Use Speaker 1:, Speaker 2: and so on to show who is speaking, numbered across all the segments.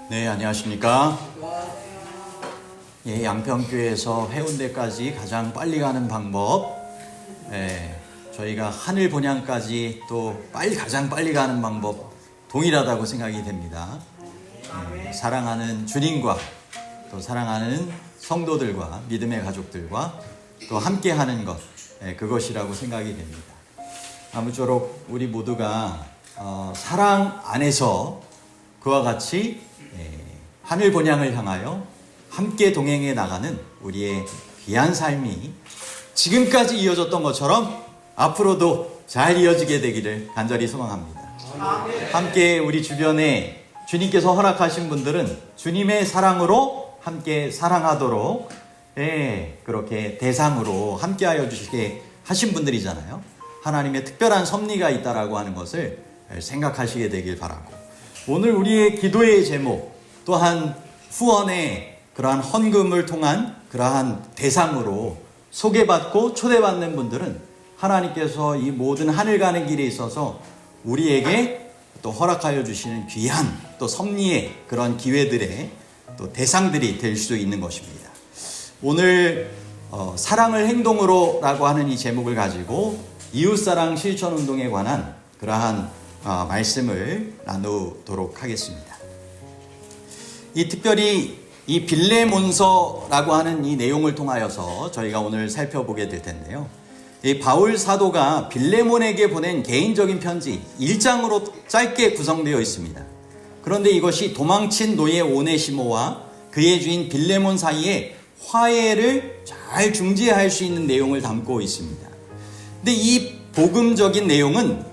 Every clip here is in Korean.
Speaker 1: 네, 안녕하십니까? 예, 양평교에서 해운대까지 가장 빨리 가는 방법, 저희가 하늘 본향까지 또 가장 빨리 가는 방법 동일하다고 생각이 됩니다. 사랑하는 주님과 또 사랑하는 성도들과 믿음의 가족들과 또 함께하는 것, 그것이라고 생각이 됩니다. 아무쪼록 우리 모두가 사랑 안에서 그와 같이 하늘 본향을 향하여 함께 동행해 나가는 우리의 귀한 삶이 지금까지 이어졌던 것처럼 앞으로도 잘 이어지게 되기를 간절히 소망합니다. 함께 우리 주변에 주님께서 허락하신 분들은 주님의 사랑으로 함께 사랑하도록 그렇게 대상으로 함께하여 주시게 하신 분들이잖아요. 하나님의 특별한 섭리가 있다라고 하는 것을 생각하시게 되길 바라고, 오늘 우리의 기도의 제목 또한 후원의 그러한 헌금을 통한 그러한 대상으로 소개받고 초대받는 분들은 하나님께서 이 모든 하늘 가는 길에 있어서 우리에게 또 허락하여 주시는 귀한 또 섭리의 그런 기회들의 또 대상들이 될 수 있는 것입니다. 오늘 사랑을 행동으로 라고 하는 이 제목을 가지고 이웃사랑 실천운동에 관한 그러한 말씀을 나누도록 하겠습니다. 특별히 이 빌레몬서라고 하는 이 내용을 통하여서 저희가 오늘 살펴보게 될 텐데요. 이 바울 사도가 빌레몬에게 보낸 개인적인 편지 1장으로 짧게 구성되어 있습니다. 그런데 이것이 도망친 노예 오네시모와 그의 주인 빌레몬 사이에 화해를 잘 중재할 수 있는 내용을 담고 있습니다. 근데 이 복음적인 내용은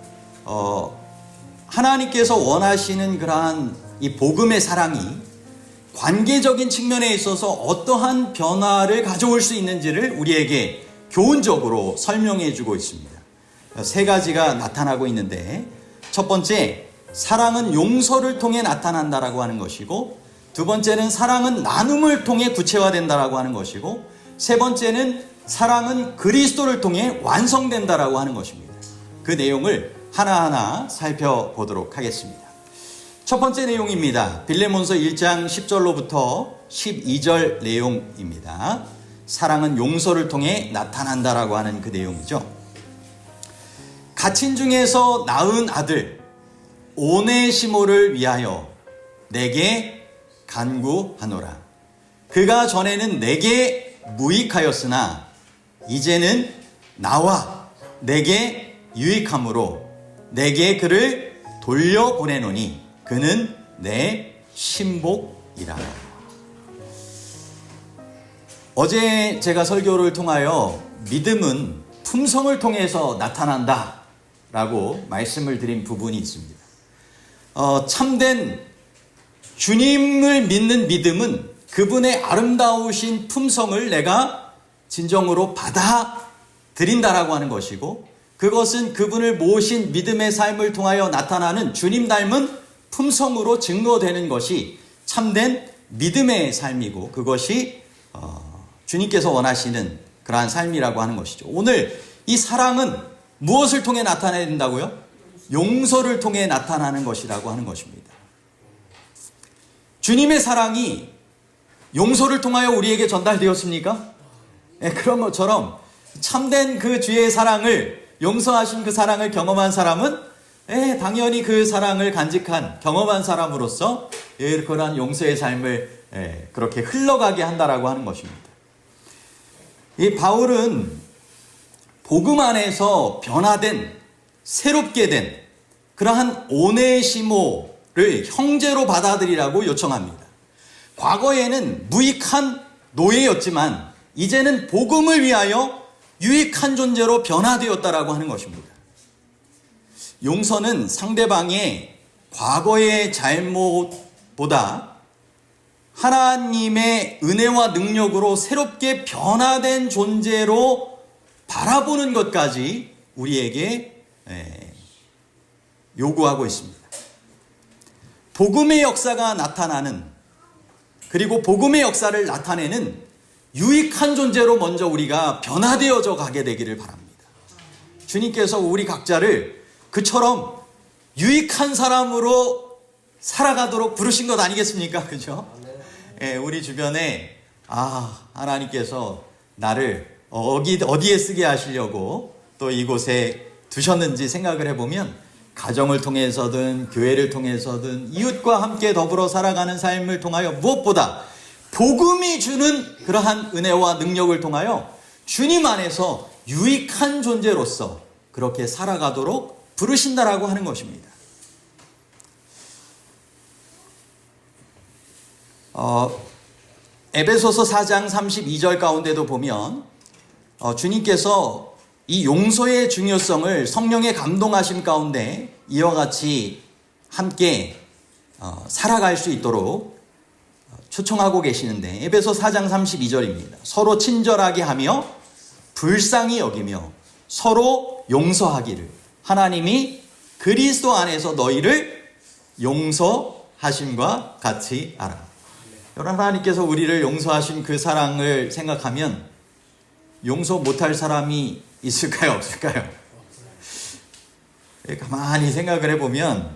Speaker 1: 하나님께서 원하시는 그러한 이 복음의 사랑이 관계적인 측면에 있어서 어떠한 변화를 가져올 수 있는지를 우리에게 교훈적으로 설명해 주고 있습니다. 세 가지가 나타나고 있는데, 첫 번째, 사랑은 용서를 통해 나타난다라고 하는 것이고, 두 번째는 사랑은 나눔을 통해 구체화된다라고 하는 것이고, 세 번째는 사랑은 그리스도를 통해 완성된다라고 하는 것입니다. 그 내용을 하나하나 살펴보도록 하겠습니다. 첫 번째 내용입니다. 빌레몬서 1장 10절로부터 12절 내용입니다. 사랑은 용서를 통해 나타난다라고 하는 그 내용이죠. 갇힌 중에서 낳은 아들 오네시모를 위하여 내게 간구하노라. 그가 전에는 내게 무익하였으나 이제는 나와 내게 유익함으로 내게 그를 돌려보내노니 그는 내 신복이라. 어제 제가 설교를 통하여 믿음은 품성을 통해서 나타난다 라고 말씀을 드린 부분이 있습니다. 참된 주님을 믿는 믿음은 그분의 아름다우신 품성을 내가 진정으로 받아들인다라고 하는 것이고, 그것은 그분을 모신 믿음의 삶을 통하여 나타나는 주님 닮은 품성으로 증거되는 것이 참된 믿음의 삶이고, 그것이 주님께서 원하시는 그러한 삶이라고 하는 것이죠. 오늘 이 사랑은 무엇을 통해 나타내야 된다고요? 용서를 통해 나타나는 것이라고 하는 것입니다. 주님의 사랑이 용서를 통하여 우리에게 전달되었습니까? 그런 것처럼 참된 그 주의 사랑을, 용서하신 그 사랑을 경험한 사람은 당연히 그 사랑을 간직한 경험한 사람으로서 그러한 용서의 삶을 그렇게 흘러가게 한다라고 하는 것입니다. 이 바울은 복음 안에서 변화된, 새롭게 된 그러한 오네시모를 형제로 받아들이라고 요청합니다. 과거에는 무익한 노예였지만 이제는 복음을 위하여 유익한 존재로 변화되었다라고 하는 것입니다. 용서는 상대방의 과거의 잘못보다 하나님의 은혜와 능력으로 새롭게 변화된 존재로 바라보는 것까지 우리에게 요구하고 있습니다. 복음의 역사가 나타나는, 그리고 복음의 역사를 나타내는 유익한 존재로 먼저 우리가 변화되어져 가게 되기를 바랍니다. 주님께서 우리 각자를 그처럼 유익한 사람으로 살아가도록 부르신 것 아니겠습니까? 그죠? 예, 우리 주변에 하나님께서 나를 어디에 쓰게 하시려고 또 이곳에 두셨는지 생각을 해보면 가정을 통해서든 교회를 통해서든 이웃과 함께 더불어 살아가는 삶을 통하여 무엇보다 복음이 주는 그러한 은혜와 능력을 통하여 주님 안에서 유익한 존재로서 그렇게 살아가도록 부르신다라고 하는 것입니다. 에베소서 4장 32절 가운데도 보면 주님께서 이 용서의 중요성을 성령의 감동하심 가운데 이와 같이 함께 살아갈 수 있도록 초청하고 계시는데 에베소 4장 32절입니다. 서로 친절하게 하며 불쌍히 여기며 서로 용서하기를 하나님이 그리스도 안에서 너희를 용서하심과 같이 알아. 여러분, 하나님께서 우리를 용서하신 그 사랑을 생각하면 용서 못할 사람이 있을까요? 없을까요? 가만히 생각을 해보면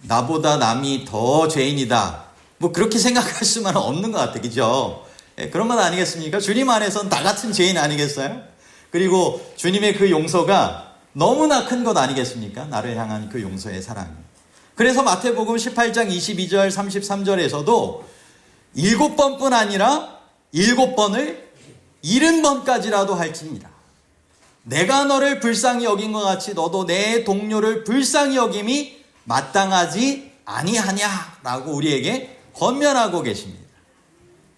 Speaker 1: 나보다 남이 더 죄인이다, 뭐 그렇게 생각할 수만은 없는 것 같아요. 그죠? 그런 건 아니겠습니까? 주님 안에서는 다 같은 죄인 아니겠어요? 그리고 주님의 그 용서가 너무나 큰 것 아니겠습니까? 나를 향한 그 용서의 사랑이. 그래서 마태복음 18장 22절 33절에서도 7번뿐 아니라 7번을 70번까지라도 할지니라. 내가 너를 불쌍히 여긴 것 같이 너도 내 동료를 불쌍히 여김이 마땅하지 아니하냐라고 우리에게 권면하고 계십니다.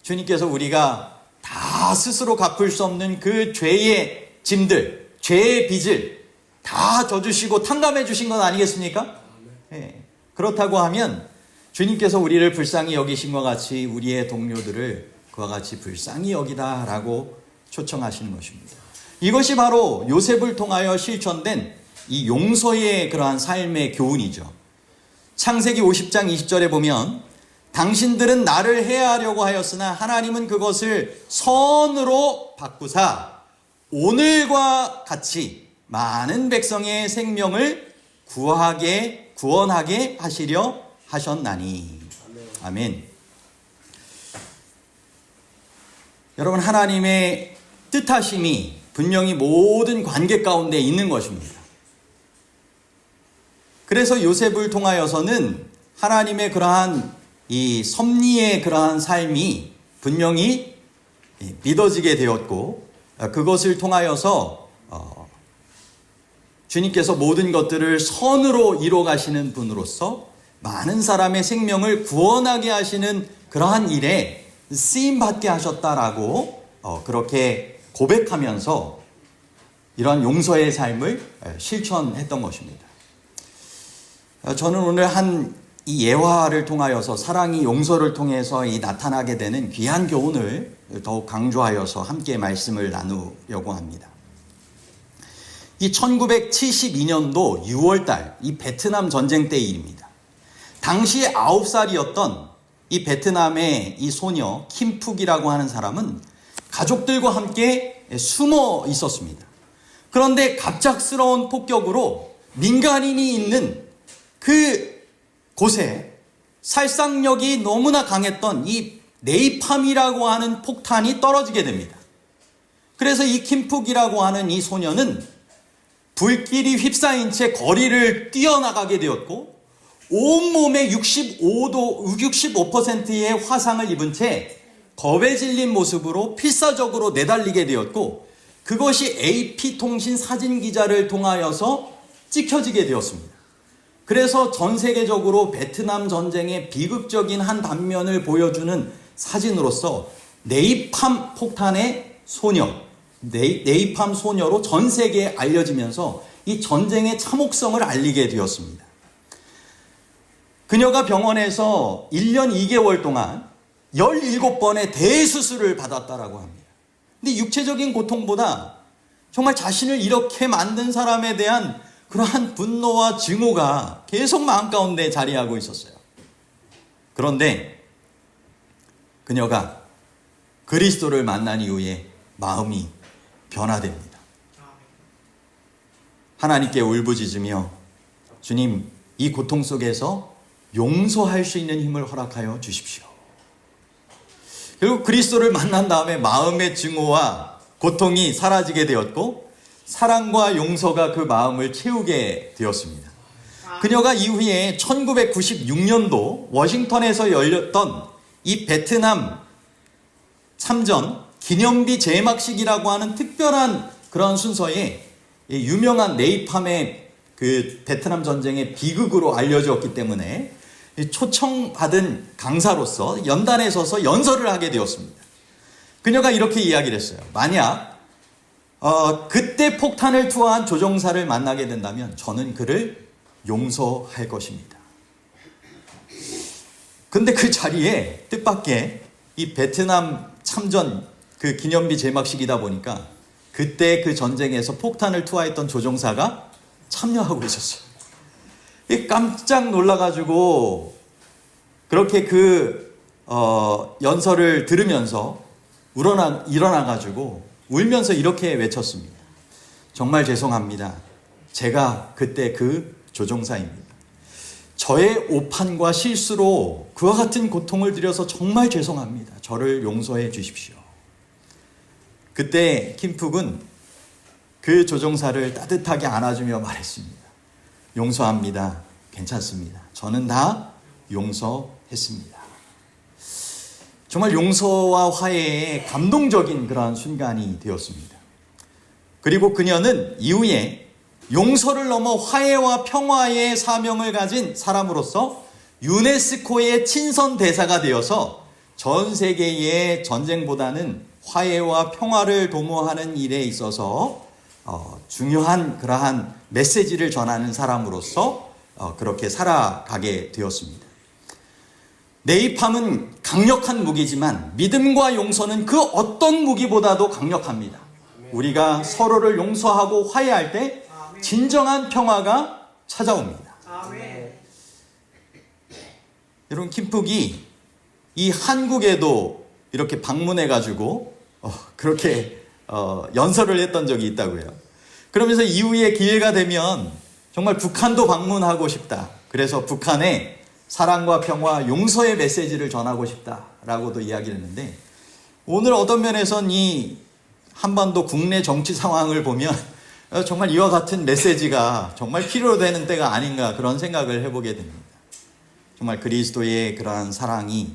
Speaker 1: 주님께서 우리가 다 스스로 갚을 수 없는 그 죄의 짐들, 죄의 빚을 다 져주시고 탕감해 주신 건 아니겠습니까? 네. 그렇다고 하면 주님께서 우리를 불쌍히 여기신 것 같이 우리의 동료들을 그와 같이 불쌍히 여기다라고 초청하시는 것입니다. 이것이 바로 요셉을 통하여 실천된 이 용서의 그러한 삶의 교훈이죠. 창세기 50장 20절에 보면 당신들은 나를 해하려고 하였으나 하나님은 그것을 선으로 바꾸사 오늘과 같이 많은 백성의 생명을 구원하게 하시려 하셨나니. 아멘. 여러분, 하나님의 뜻하심이 분명히 모든 관계 가운데 있는 것입니다. 그래서 요셉을 통하여서는 하나님의 그러한 이 섭리의 그러한 삶이 분명히 믿어지게 되었고, 그것을 통하여서 주님께서 모든 것들을 선으로 이뤄 가시는 분으로서 많은 사람의 생명을 구원하게 하시는 그러한 일에 쓰임받게 하셨다라고 그렇게 고백하면서 이러한 용서의 삶을 실천했던 것입니다. 저는 오늘 이 예화를 통하여서 사랑이 용서를 통해서 나타나게 되는 귀한 교훈을 더욱 강조하여서 함께 말씀을 나누려고 합니다. 이 1972년도 6월달 이 베트남 전쟁 때의 일입니다. 당시 9살이었던 이 베트남의 이 소녀 킴푹이라고 하는 사람은 가족들과 함께 숨어 있었습니다. 그런데 갑작스러운 폭격으로 민간인이 있는 그 곳에 살상력이 너무나 강했던 이 네이팜이라고 하는 폭탄이 떨어지게 됩니다. 그래서 이 킴푹이라고 하는 이 소녀는 불길이 휩싸인 채 거리를 뛰어나가게 되었고 온몸에 65%의 화상을 입은 채 겁에 질린 모습으로 필사적으로 내달리게 되었고 그것이 AP통신 사진기자를 통하여서 찍혀지게 되었습니다. 그래서 전 세계적으로 베트남 전쟁의 비극적인 한 단면을 보여주는 사진으로서 네이팜 폭탄의 소녀, 네이팜 소녀로 전 세계에 알려지면서 이 전쟁의 참혹성을 알리게 되었습니다. 그녀가 병원에서 1년 2개월 동안 17번의 대수술을 받았다라고 합니다. 근데 육체적인 고통보다 정말 자신을 이렇게 만든 사람에 대한 그러한 분노와 증오가 계속 마음 가운데 자리하고 있었어요. 그런데 그녀가 그리스도를 만난 이후에 마음이 변화됩니다. 하나님께 울부짖으며 주님, 이 고통 속에서 용서할 수 있는 힘을 허락하여 주십시오. 결국 그리스도를 만난 다음에 마음의 증오와 고통이 사라지게 되었고 사랑과 용서가 그 마음을 채우게 되었습니다. 그녀가 이후에 1996년도 워싱턴에서 열렸던 이 베트남 참전 기념비 제막식이라고 하는 특별한 그런 순서에 유명한 네이팜의 그 베트남 전쟁의 비극으로 알려졌기 때문에 초청받은 강사로서 연단에 서서 연설을 하게 되었습니다. 그녀가 이렇게 이야기를 했어요. 만약 그때 폭탄을 투하한 조종사를 만나게 된다면 저는 그를 용서할 것입니다. 근데 그 자리에 뜻밖의 이 베트남 참전 그 기념비 제막식이다 보니까 그때 그 전쟁에서 폭탄을 투하했던 조종사가 참여하고 있었어요. 깜짝 놀라가지고 그렇게 그 연설을 들으면서 일어나가지고 울면서 이렇게 외쳤습니다. 정말 죄송합니다. 제가 그때 그 조종사입니다. 저의 오판과 실수로 그와 같은 고통을 드려서 정말 죄송합니다. 저를 용서해 주십시오. 그때 킴푹은 그 조종사를 따뜻하게 안아주며 말했습니다. 용서합니다. 괜찮습니다. 저는 다 용서했습니다. 정말 용서와 화해의 감동적인 그러한 순간이 되었습니다. 그리고 그녀는 이후에 용서를 넘어 화해와 평화의 사명을 가진 사람으로서 유네스코의 친선 대사가 되어서 전 세계의 전쟁보다는 화해와 평화를 도모하는 일에 있어서 중요한 그러한 메시지를 전하는 사람으로서 그렇게 살아가게 되었습니다. 네이팜은 강력한 무기지만 믿음과 용서는 그 어떤 무기보다도 강력합니다. 우리가 서로를 용서하고 화해할 때 진정한 평화가 찾아옵니다. 여러분, 킴푹이 이 한국에도 이렇게 방문해가지고 그렇게 연설을 했던 적이 있다고요. 그러면서 이후에 기회가 되면 정말 북한도 방문하고 싶다. 그래서 북한에 사랑과 평화, 용서의 메시지를 전하고 싶다라고도 이야기를 했는데, 오늘 어떤 면에선 이 한반도 국내 정치 상황을 보면 정말 이와 같은 메시지가 정말 필요되는 때가 아닌가 그런 생각을 해보게 됩니다. 정말 그리스도의 그러한 사랑이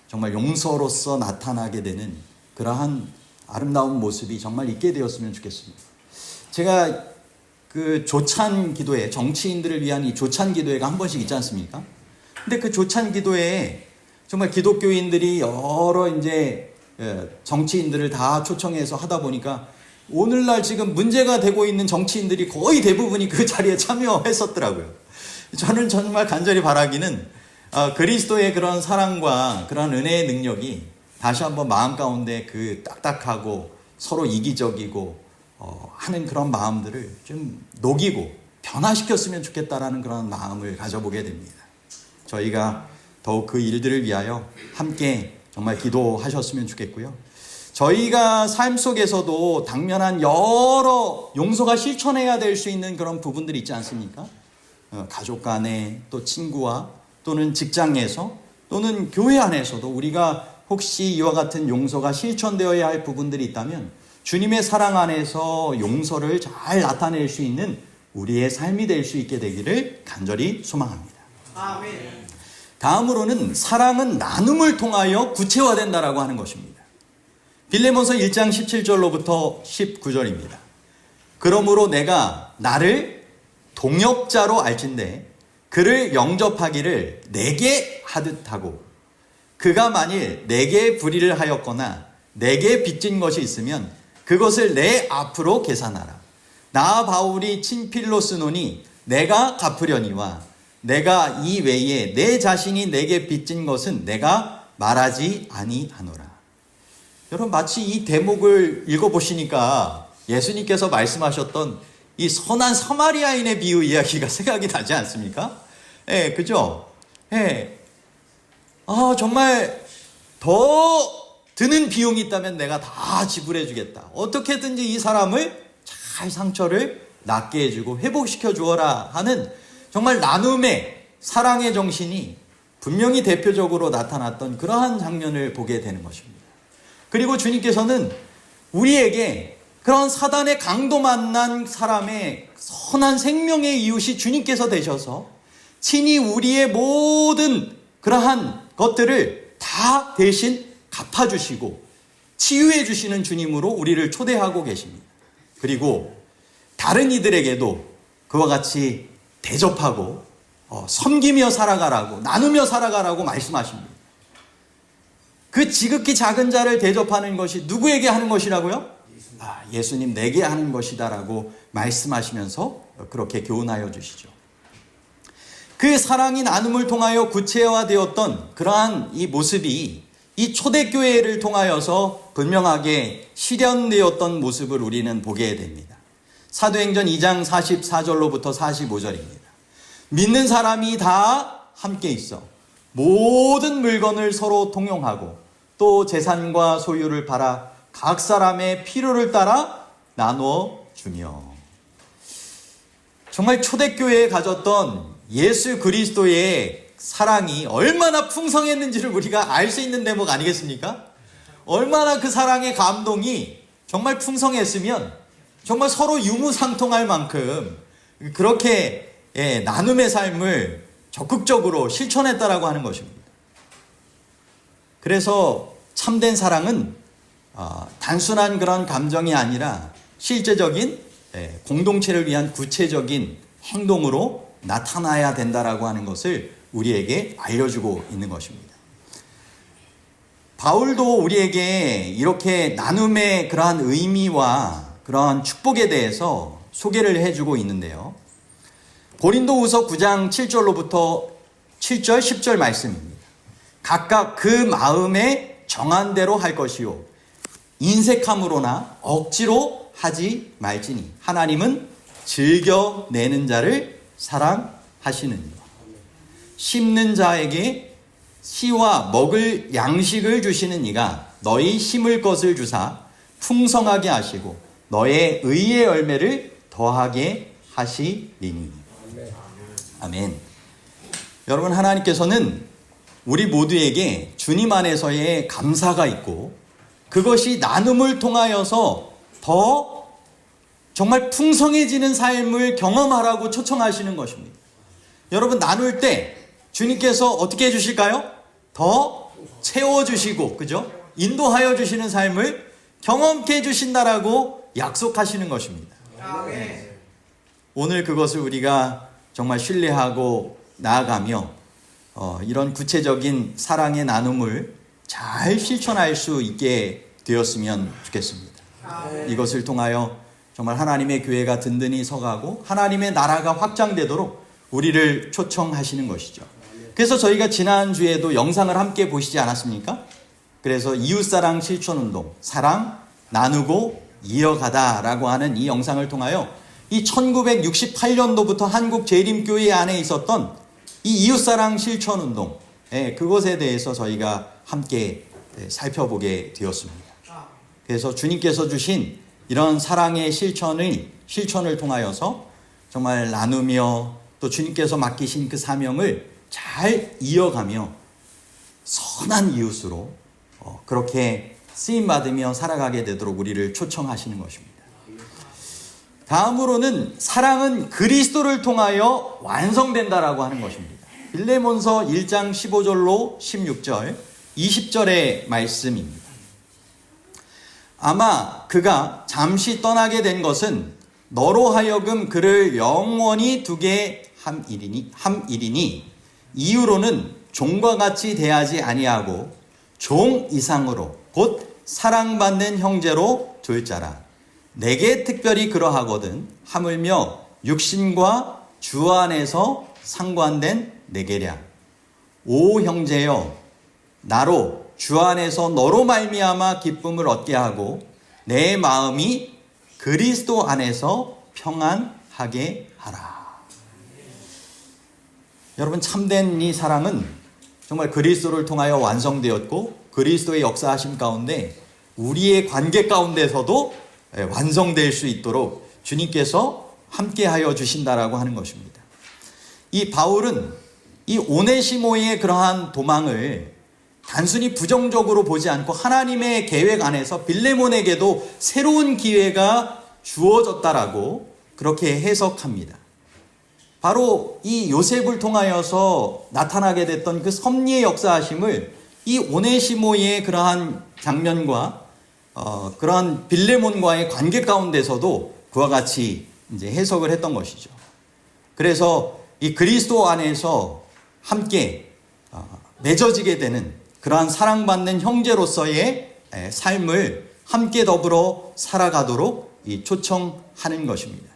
Speaker 1: 정말 용서로서 나타나게 되는 그러한 아름다운 모습이 정말 있게 되었으면 좋겠습니다. 제가 그 조찬 기도회, 정치인들을 위한 이 조찬 기도회가 한 번씩 있지 않습니까? 근데 그 조찬 기도회에 정말 기독교인들이 여러 이제 정치인들을 다 초청해서 하다 보니까 오늘날 지금 문제가 되고 있는 정치인들이 거의 대부분이 그 자리에 참여했었더라고요. 저는 정말 간절히 바라기는 그리스도의 그런 사랑과 그런 은혜의 능력이 다시 한번 마음 가운데 그 딱딱하고 서로 이기적이고 하는 그런 마음들을 좀 녹이고 변화시켰으면 좋겠다라는 그런 마음을 가져보게 됩니다. 저희가 더욱 그 일들을 위하여 함께 정말 기도하셨으면 좋겠고요. 저희가 삶 속에서도 당면한 여러 용서가 실천해야 될 수 있는 그런 부분들이 있지 않습니까? 가족 간에, 또 친구와, 또는 직장에서, 또는 교회 안에서도 우리가 혹시 이와 같은 용서가 실천되어야 할 부분들이 있다면 주님의 사랑 안에서 용서를 잘 나타낼 수 있는 우리의 삶이 될 수 있게 되기를 간절히 소망합니다. 아멘. 다음으로는 사랑은 나눔을 통하여 구체화된다라고 하는 것입니다. 빌레몬서 1장 17절로부터 19절입니다. 그러므로 내가 나를 동역자로 알진대 그를 영접하기를 내게 하듯 하고 그가 만일 내게 불의를 하였거나 내게 빚진 것이 있으면 그것을 내 앞으로 계산하라. 나 바울이 친필로 쓰노니 내가 갚으려니와 내가 이 외에 내 자신이 내게 빚진 것은 내가 말하지 아니하노라. 여러분, 마치 이 대목을 읽어보시니까 예수님께서 말씀하셨던 이 선한 사마리아인의 비유 이야기가 생각이 나지 않습니까? 예, 그죠? 예. 정말 더 드는 비용이 있다면 내가 다 지불해 주겠다. 어떻게든지 이 사람을 잘 상처를 낫게 해주고 회복시켜 주어라 하는 정말 나눔의 사랑의 정신이 분명히 대표적으로 나타났던 그러한 장면을 보게 되는 것입니다. 그리고 주님께서는 우리에게 그런 사단의 강도 만난 사람의 선한 생명의 이웃이 주님께서 되셔서 친히 우리의 모든 그러한 것들을 다 대신 갚아주시고 치유해 주시는 주님으로 우리를 초대하고 계십니다. 그리고 다른 이들에게도 그와 같이 대접하고 섬기며 살아가라고, 나누며 살아가라고 말씀하십니다. 그 지극히 작은 자를 대접하는 것이 누구에게 하는 것이라고요? 예수님 내게 하는 것이다라고 말씀하시면서 그렇게 교훈하여 주시죠. 그 사랑이 나눔을 통하여 구체화되었던 그러한 이 모습이 이 초대교회를 통하여서 분명하게 실현되었던 모습을 우리는 보게 됩니다. 사도행전 2장 44절로부터 45절입니다. 믿는 사람이 다 함께 있어 모든 물건을 서로 통용하고 또 재산과 소유를 팔아 각 사람의 필요를 따라 나누어 주며. 정말 초대교회에 가졌던 예수 그리스도의 사랑이 얼마나 풍성했는지를 우리가 알 수 있는 대목 아니겠습니까? 얼마나 그 사랑의 감동이 정말 풍성했으면 정말 서로 유무상통할 만큼 그렇게 나눔의 삶을 적극적으로 실천했다라고 하는 것입니다. 그래서 참된 사랑은 단순한 그런 감정이 아니라 실제적인 공동체를 위한 구체적인 행동으로 나타나야 된다라고 하는 것을 우리에게 알려주고 있는 것입니다. 바울도 우리에게 이렇게 나눔의 그러한 의미와 그러한 축복에 대해서 소개를 해주고 있는데요. 고린도후서 9장 7절로부터 7절 10절 말씀입니다. 각각 그 마음에 정한 대로 할 것이요 인색함으로나 억지로 하지 말지니 하나님은 즐겨 내는 자를 사랑하시느니라. 심는 자에게 씨와 먹을 양식을 주시는 이가 너희 심을 것을 주사 풍성하게 하시고 너의 의의 열매를 더하게 하시리니. 아멘. 여러분, 하나님께서는 우리 모두에게 주님 안에서의 감사가 있고 그것이 나눔을 통하여서 더 정말 풍성해지는 삶을 경험하라고 초청하시는 것입니다. 여러분, 나눌 때 주님께서 어떻게 해주실까요? 더 채워주시고, 그죠? 인도하여 주시는 삶을 경험케 해주신다라고 약속하시는 것입니다. 네. 오늘 그것을 우리가 정말 신뢰하고 나아가며 이런 구체적인 사랑의 나눔을 잘 실천할 수 있게 되었으면 좋겠습니다. 이것을 통하여 정말 하나님의 교회가 든든히 서가고 하나님의 나라가 확장되도록 우리를 초청하시는 것이죠. 그래서 저희가 지난주에도 영상을 함께 보시지 않았습니까? 그래서 이웃사랑 실천운동, 사랑, 나누고 이어가다라고 하는 이 영상을 통하여 이 1968년도부터 한국 재림교회 안에 있었던 이 이웃사랑 실천운동, 그것에 대해서 저희가 함께 살펴보게 되었습니다. 그래서 주님께서 주신 이런 사랑의 실천을 통하여서 정말 나누며 또 주님께서 맡기신 그 사명을 잘 이어가며 선한 이웃으로 그렇게 쓰임받으며 살아가게 되도록 우리를 초청하시는 것입니다. 다음으로는 사랑은 그리스도를 통하여 완성된다라고 하는 것입니다. 빌레몬서 1장 15절로 16절, 20절의 말씀입니다. 아마 그가 잠시 떠나게 된 것은 너로 하여금 그를 영원히 두게 함이리니 이후로는 종과 같이 대하지 아니하고 종 이상으로 곧 사랑받는 형제로 둘 자라. 내게 특별히 그러하거든 하물며 육신과 주 안에서 상관된 내게랴. 오 형제여, 나로 주 안에서 너로 말미암아 기쁨을 얻게 하고 내 마음이 그리스도 안에서 평안하게 하라. 여러분, 참된 이 사랑은 정말 그리스도를 통하여 완성되었고 그리스도의 역사하심 가운데 우리의 관계 가운데서도 완성될 수 있도록 주님께서 함께하여 주신다라고 하는 것입니다. 이 바울은 이 오네시모의 그러한 도망을 단순히 부정적으로 보지 않고 하나님의 계획 안에서 빌레몬에게도 새로운 기회가 주어졌다라고 그렇게 해석합니다. 바로 이 요셉을 통하여서 나타나게 됐던 그 섭리의 역사하심을 이 오네시모의 그러한 장면과 그러한 빌레몬과의 관계 가운데서도 그와 같이 이제 해석을 했던 것이죠. 그래서 이 그리스도 안에서 함께 맺어지게 되는 그러한 사랑받는 형제로서의 삶을 함께 더불어 살아가도록 초청하는 것입니다.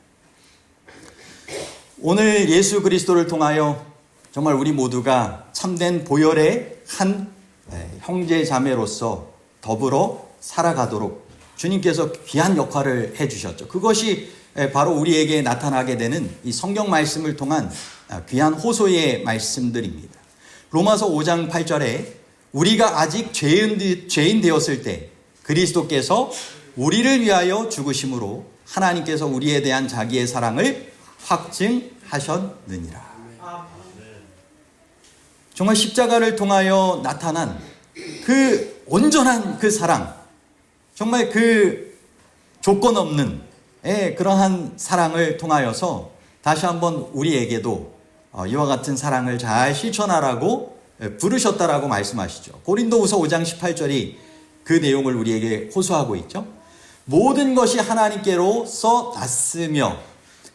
Speaker 1: 오늘 예수 그리스도를 통하여 정말 우리 모두가 참된 보혈의 한 형제 자매로서 더불어 살아가도록 주님께서 귀한 역할을 해주셨죠. 그것이 바로 우리에게 나타나게 되는 이 성경 말씀을 통한 귀한 호소의 말씀들입니다. 로마서 5장 8절에 우리가 아직 죄인 되었을 때 그리스도께서 우리를 위하여 죽으심으로 하나님께서 우리에 대한 자기의 사랑을 확증하셨느니라. 정말 십자가를 통하여 나타난 그 온전한 그 사랑, 정말 그 조건 없는 그러한 사랑을 통하여서 다시 한번 우리에게도 이와 같은 사랑을 잘 실천하라고 부르셨다라고 말씀하시죠. 고린도후서 5장 18절이 그 내용을 우리에게 호소하고 있죠. 모든 것이 하나님께로서 났으며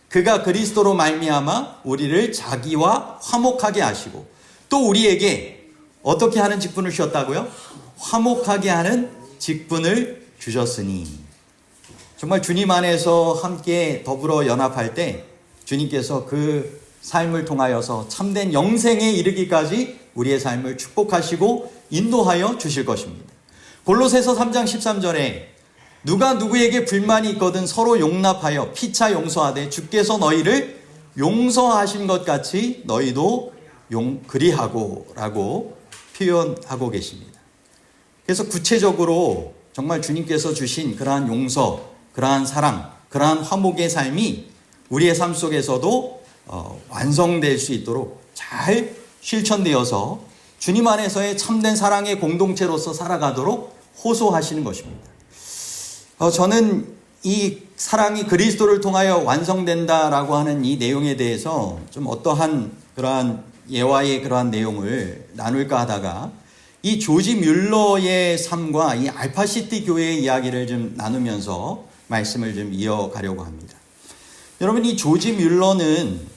Speaker 1: 그가 그리스도로 말미암아 우리를 자기와 화목하게 하시고 또 우리에게 어떻게 하는 직분을 주셨다고요? 화목하게 하는 직분을 주셨으니. 정말 주님 안에서 함께 더불어 연합할 때 주님께서 그 삶을 통하여서 참된 영생에 이르기까지 우리의 삶을 축복하시고 인도하여 주실 것입니다. 골로새서 3장 13절에 누가 누구에게 불만이 있거든 서로 용납하여 피차 용서하되 주께서 너희를 용서하신 것 같이 너희도 그리하고 라고 표현하고 계십니다. 그래서 구체적으로 정말 주님께서 주신 그러한 용서, 그러한 사랑, 그러한 화목의 삶이 우리의 삶 속에서도 완성될 수 있도록 잘 실천되어서 주님 안에서의 참된 사랑의 공동체로서 살아가도록 호소하시는 것입니다. 저는 이 사랑이 그리스도를 통하여 완성된다라고 하는 이 내용에 대해서 좀 어떠한 그러한 예화의 그러한 내용을 나눌까 하다가 이 조지 뮬러의 삶과 이 알파시티 교회의 이야기를 좀 나누면서 말씀을 좀 이어가려고 합니다. 여러분, 이 조지 뮬러는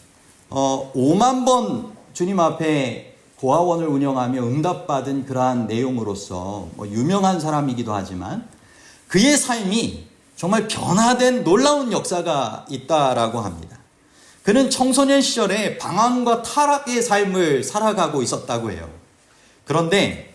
Speaker 1: 5만 번 주님 앞에 고아원을 운영하며 응답받은 그러한 내용으로서 유명한 사람이기도 하지만 그의 삶이 정말 변화된 놀라운 역사가 있다라고 합니다. 그는 청소년 시절에 방황과 타락의 삶을 살아가고 있었다고 해요. 그런데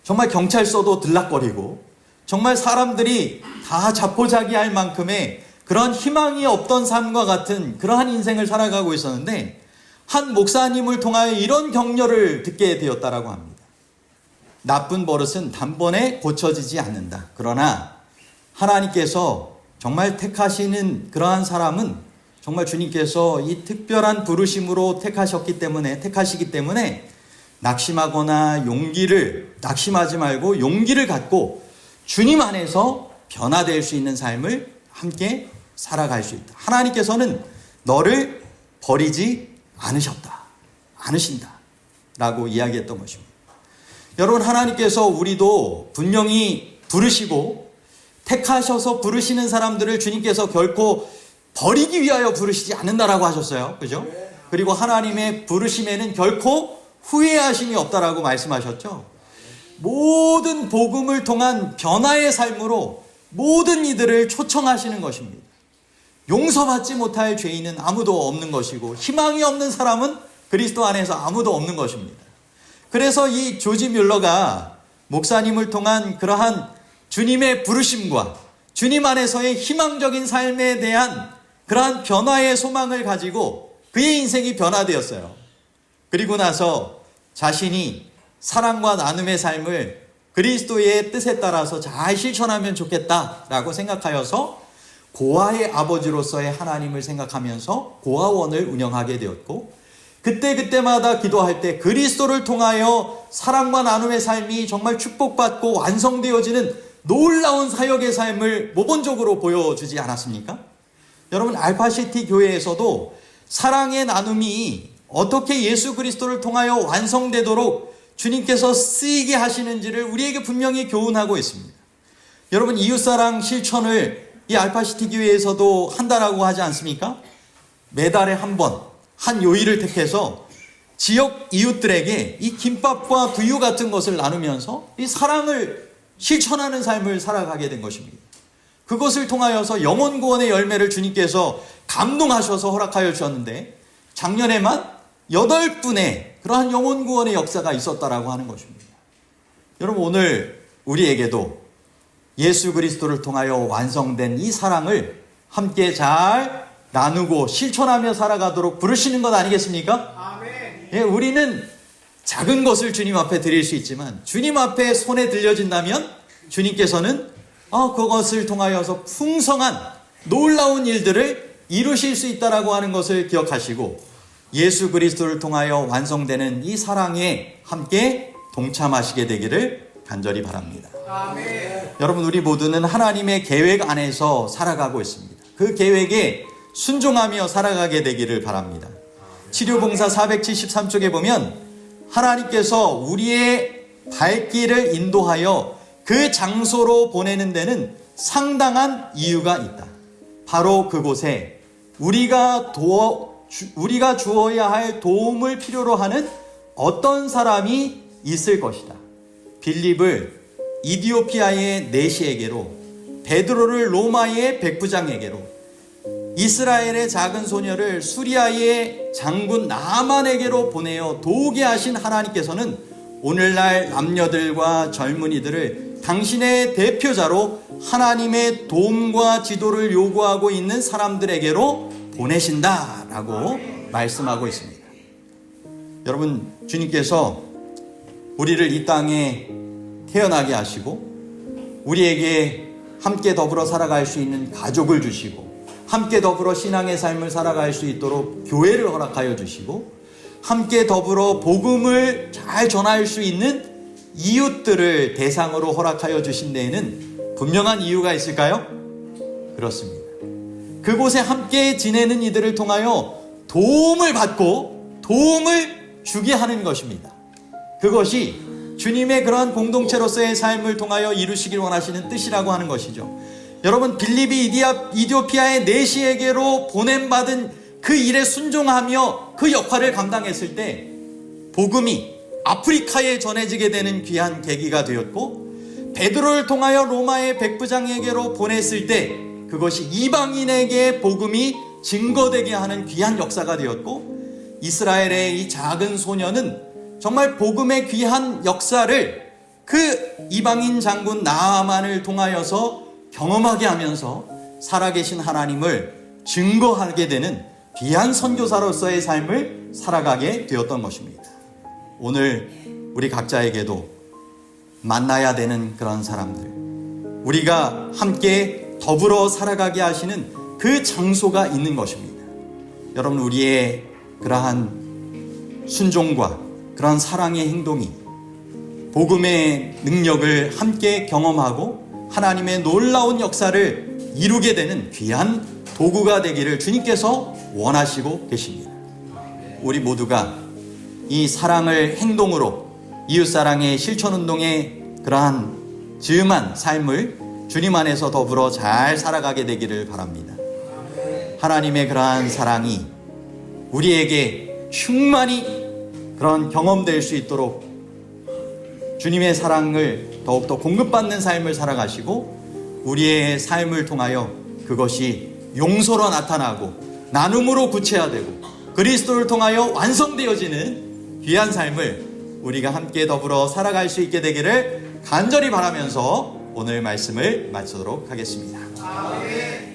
Speaker 1: 정말 경찰서도 들락거리고 정말 사람들이 다 자포자기할 만큼의 그런 희망이 없던 삶과 같은 그러한 인생을 살아가고 있었는데 한 목사님을 통하여 이런 격려를 듣게 되었다라고 합니다. 나쁜 버릇은 단번에 고쳐지지 않는다. 그러나 하나님께서 정말 택하시는 그러한 사람은 정말 주님께서 이 특별한 부르심으로 택하시기 때문에 낙심하지 말고 용기를 갖고 주님 안에서 변화될 수 있는 삶을 함께 살아갈 수 있다. 하나님께서는 너를 버리지 않으신다 라고 이야기했던 것입니다. 여러분, 하나님께서 우리도 분명히 부르시고 택하셔서 부르시는 사람들을 주님께서 결코 버리기 위하여 부르시지 않는다라고 하셨어요. 그죠? 그리고 하나님의 부르심에는 결코 후회하심이 없다라고 말씀하셨죠. 모든 복음을 통한 변화의 삶으로 모든 이들을 초청하시는 것입니다. 용서받지 못할 죄인은 아무도 없는 것이고 희망이 없는 사람은 그리스도 안에서 아무도 없는 것입니다. 그래서 이 조지 뮬러가 목사님을 통한 그러한 주님의 부르심과 주님 안에서의 희망적인 삶에 대한 그러한 변화의 소망을 가지고 그의 인생이 변화되었어요. 그리고 나서 자신이 사랑과 나눔의 삶을 그리스도의 뜻에 따라서 잘 실천하면 좋겠다라고 생각하여서 고아의 아버지로서의 하나님을 생각하면서 고아원을 운영하게 되었고, 그때마다 기도할 때 그리스도를 통하여 사랑과 나눔의 삶이 정말 축복받고 완성되어지는 놀라운 사역의 삶을 모범적으로 보여주지 않았습니까? 여러분, 알파시티 교회에서도 사랑의 나눔이 어떻게 예수 그리스도를 통하여 완성되도록 주님께서 쓰이게 하시는지를 우리에게 분명히 교훈하고 있습니다. 여러분, 이웃사랑 실천을 이 알파시티 교회에서도 한다라고 하지 않습니까? 매달에 한 번, 한 요일을 택해서 지역 이웃들에게 이 김밥과 두유 같은 것을 나누면서 이 사랑을 실천하는 삶을 살아가게 된 것입니다. 그것을 통하여서 영혼 구원의 열매를 주님께서 감동하셔서 허락하여 주셨는데 작년에만 8분의 그러한 영혼 구원의 역사가 있었다라고 하는 것입니다. 여러분, 오늘 우리에게도 예수 그리스도를 통하여 완성된 이 사랑을 함께 잘 나누고 실천하며 살아가도록 부르시는 것 아니겠습니까? 아멘. 예, 우리는 작은 것을 주님 앞에 드릴 수 있지만 주님 앞에 손에 들려진다면 주님께서는 그것을 통하여서 풍성한 놀라운 일들을 이루실 수 있다라고 하는 것을 기억하시고 예수 그리스도를 통하여 완성되는 이 사랑에 함께 동참하시게 되기를 간절히 바랍니다. 아멘. 여러분, 우리 모두는 하나님의 계획 안에서 살아가고 있습니다. 그 계획에 순종하며 살아가게 되기를 바랍니다. 치료봉사 473쪽에 보면 하나님께서 우리의 발길을 인도하여 그 장소로 보내는 데는 상당한 이유가 있다. 바로 그곳에 우리가 주어야 할 도움을 필요로 하는 어떤 사람이 있을 것이다. 빌립을 이디오피아의 내시에게로, 베드로를 로마의 백부장에게로, 이스라엘의 작은 소녀를 수리아의 장군 나만에게로 보내어 도우게 하신 하나님께서는 오늘날 남녀들과 젊은이들을 당신의 대표자로 하나님의 도움과 지도를 요구하고 있는 사람들에게로 보내신다라고 말씀하고 있습니다. 여러분, 주님께서 우리를 이 땅에 태어나게 하시고 우리에게 함께 더불어 살아갈 수 있는 가족을 주시고 함께 더불어 신앙의 삶을 살아갈 수 있도록 교회를 허락하여 주시고 함께 더불어 복음을 잘 전할 수 있는 이웃들을 대상으로 허락하여 주신 데에는 분명한 이유가 있을까요? 그렇습니다. 그곳에 함께 지내는 이들을 통하여 도움을 받고 도움을 주게 하는 것입니다. 그것이 주님의 그러한 공동체로서의 삶을 통하여 이루시길 원하시는 뜻이라고 하는 것이죠. 여러분, 빌립이 이디오피아의 내시에게로 보냄받은 그 일에 순종하며 그 역할을 감당했을 때 복음이 아프리카에 전해지게 되는 귀한 계기가 되었고, 베드로를 통하여 로마의 백부장에게로 보냈을 때 그것이 이방인에게 복음이 증거되게 하는 귀한 역사가 되었고, 이스라엘의 이 작은 소녀는 정말 복음의 귀한 역사를 그 이방인 장군 나아만을 통하여서 경험하게 하면서 살아계신 하나님을 증거하게 되는 귀한 선교사로서의 삶을 살아가게 되었던 것입니다. 오늘 우리 각자에게도 만나야 되는 그런 사람들, 우리가 함께 더불어 살아가게 하시는 그 장소가 있는 것입니다. 여러분, 우리의 그러한 순종과 그러한 사랑의 행동이 복음의 능력을 함께 경험하고 하나님의 놀라운 역사를 이루게 되는 귀한 도구가 되기를 주님께서 원하시고 계십니다. 우리 모두가 이 사랑을 행동으로, 이웃사랑의 실천운동의 그러한 즈음한 삶을 주님 안에서 더불어 잘 살아가게 되기를 바랍니다. 하나님의 그러한 사랑이 우리에게 충만히 그런 경험될 수 있도록 주님의 사랑을 더욱더 공급받는 삶을 살아가시고 우리의 삶을 통하여 그것이 용서로 나타나고 나눔으로 구체화되고 그리스도를 통하여 완성되어지는 귀한 삶을 우리가 함께 더불어 살아갈 수 있게 되기를 간절히 바라면서 오늘 말씀을 마치도록 하겠습니다. 아멘.